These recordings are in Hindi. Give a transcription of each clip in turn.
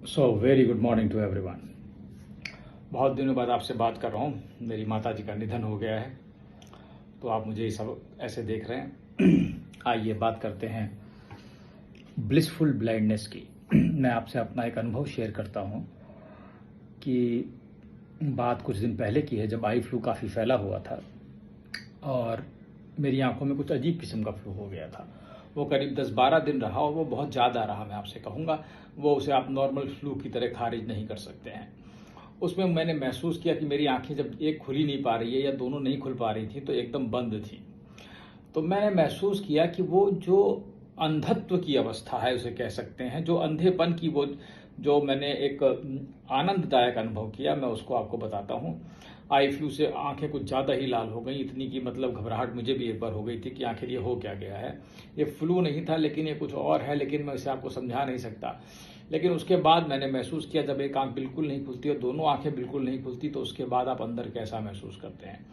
So very good morning to everyone. बहुत दिनों बाद आपसे बात कर रहा हूँ। मेरी माता जी का निधन हो गया है, तो आप मुझे ये सब ऐसे देख रहे हैं। आइए बात करते हैं ब्लिसफुल ब्लाइंडनेस की। मैं आपसे अपना एक अनुभव शेयर करता हूँ कि बात कुछ दिन पहले की है, जब आई फ्लू काफ़ी फैला हुआ था और मेरी आंखों में कुछ अजीब किस्म का फ्लू हो गया था। वो करीब 10-12 दिन रहा और वो बहुत ज़्यादा रहा। मैं आपसे कहूँगा, वो उसे आप नॉर्मल फ्लू की तरह खारिज नहीं कर सकते हैं। उसमें मैंने महसूस किया कि मेरी आंखें जब एक खुल ही नहीं पा रही है या दोनों नहीं खुल पा रही थी, तो एकदम बंद थी। तो मैंने महसूस किया कि वो जो अंधत्व की अवस्था है, उसे कह सकते हैं, जो अंधेपन की, वो जो मैंने एक आनंददायक अनुभव किया, मैं उसको आपको बताता हूँ। आई फ्लू से आंखें कुछ ज़्यादा ही लाल हो गई, इतनी की मतलब घबराहट मुझे भी एक बार हो गई थी कि आखिर ये हो क्या गया है। ये फ्लू नहीं था, लेकिन ये कुछ और है, लेकिन मैं इसे आपको समझा नहीं सकता। लेकिन उसके बाद मैंने महसूस किया, जब एक आंख बिल्कुल नहीं खुलती और दोनों आंखें बिल्कुल नहीं खुलती, तो उसके बाद आप अंदर कैसा महसूस करते हैं।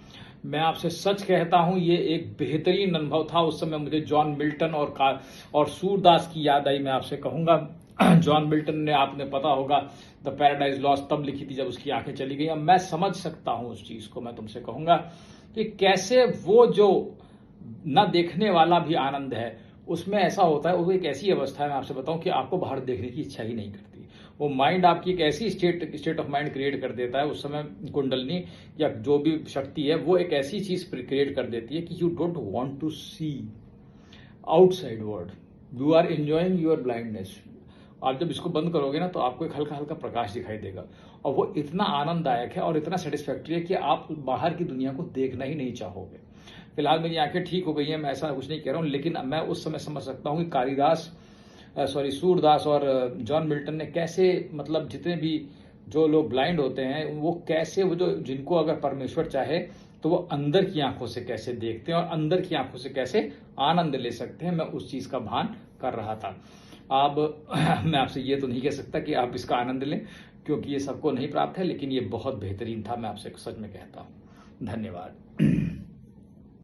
मैं आपसे सच कहता हूं, ये एक बेहतरीन अनुभव था। उस समय मुझे जॉन मिल्टन और सूरदास की याद आई। मैं आपसे कहूंगा, जॉन मिल्टन ने, आपने पता होगा, द पैराडाइज लॉस्ट तब लिखी थी जब उसकी आंखें चली गई। अब मैं समझ सकता हूं उस चीज को। मैं तुमसे कहूंगा कि कैसे वो जो न देखने वाला भी आनंद है, उसमें ऐसा होता है। वो एक ऐसी अवस्था है, मैं आपसे बताऊं, कि आपको बाहर देखने की इच्छा ही नहीं करती। वो माइंड आपकी एक ऐसी स्टेट ऑफ माइंड क्रिएट कर देता है उस समय। कुंडलनी या जो भी शक्ति है, वो एक ऐसी चीज क्रिएट कर देती है कि you don't want to see outside world. You are enjoying your blindness. आप जब इसको बंद करोगे ना, तो आपको एक हल्का हल्का प्रकाश दिखाई देगा, और वो इतना आनंददायक है और इतना सेटिस्फैक्ट्री है कि आप बाहर की दुनिया को देखना ही नहीं चाहोगे। फिलहाल मेरी आंखें ठीक हो गई हैं, मैं ऐसा कुछ नहीं कह रहा हूँ, लेकिन मैं उस समय समझ सकता हूँ कि सूरदास और जॉन मिल्टन ने कैसे, मतलब जितने भी जो लोग ब्लाइंड होते हैं, वो कैसे, वो जो जिनको अगर परमेश्वर चाहे तो वो अंदर की आंखों से कैसे देखते हैं और अंदर की आंखों से कैसे आनंद ले सकते हैं। मैं उस चीज का भान कर रहा था। अब मैं आपसे ये तो नहीं कह सकता कि आप इसका आनंद लें, क्योंकि ये सबको नहीं प्राप्त है, लेकिन ये बहुत बेहतरीन था। मैं आपसे सच में कहता हूँ। धन्यवाद।